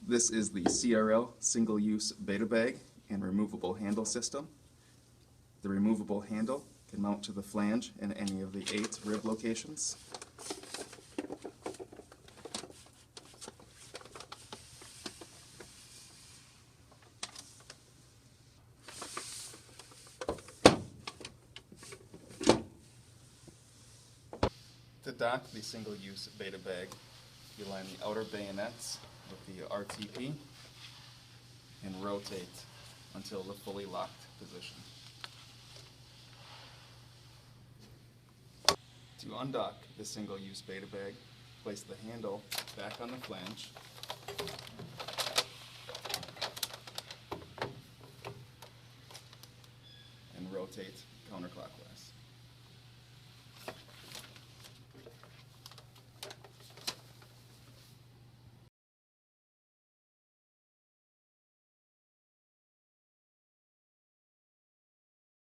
This is the CRL Single-Use Beta Bag and removable handle system. The removable handle can mount to the flange in any of the 8 rib locations. To dock the single-use beta bag, you line the outer bayonets with the RTP and rotate until the fully locked position. To undock the single-use beta bag, place the handle back on the flange and rotate counterclockwise.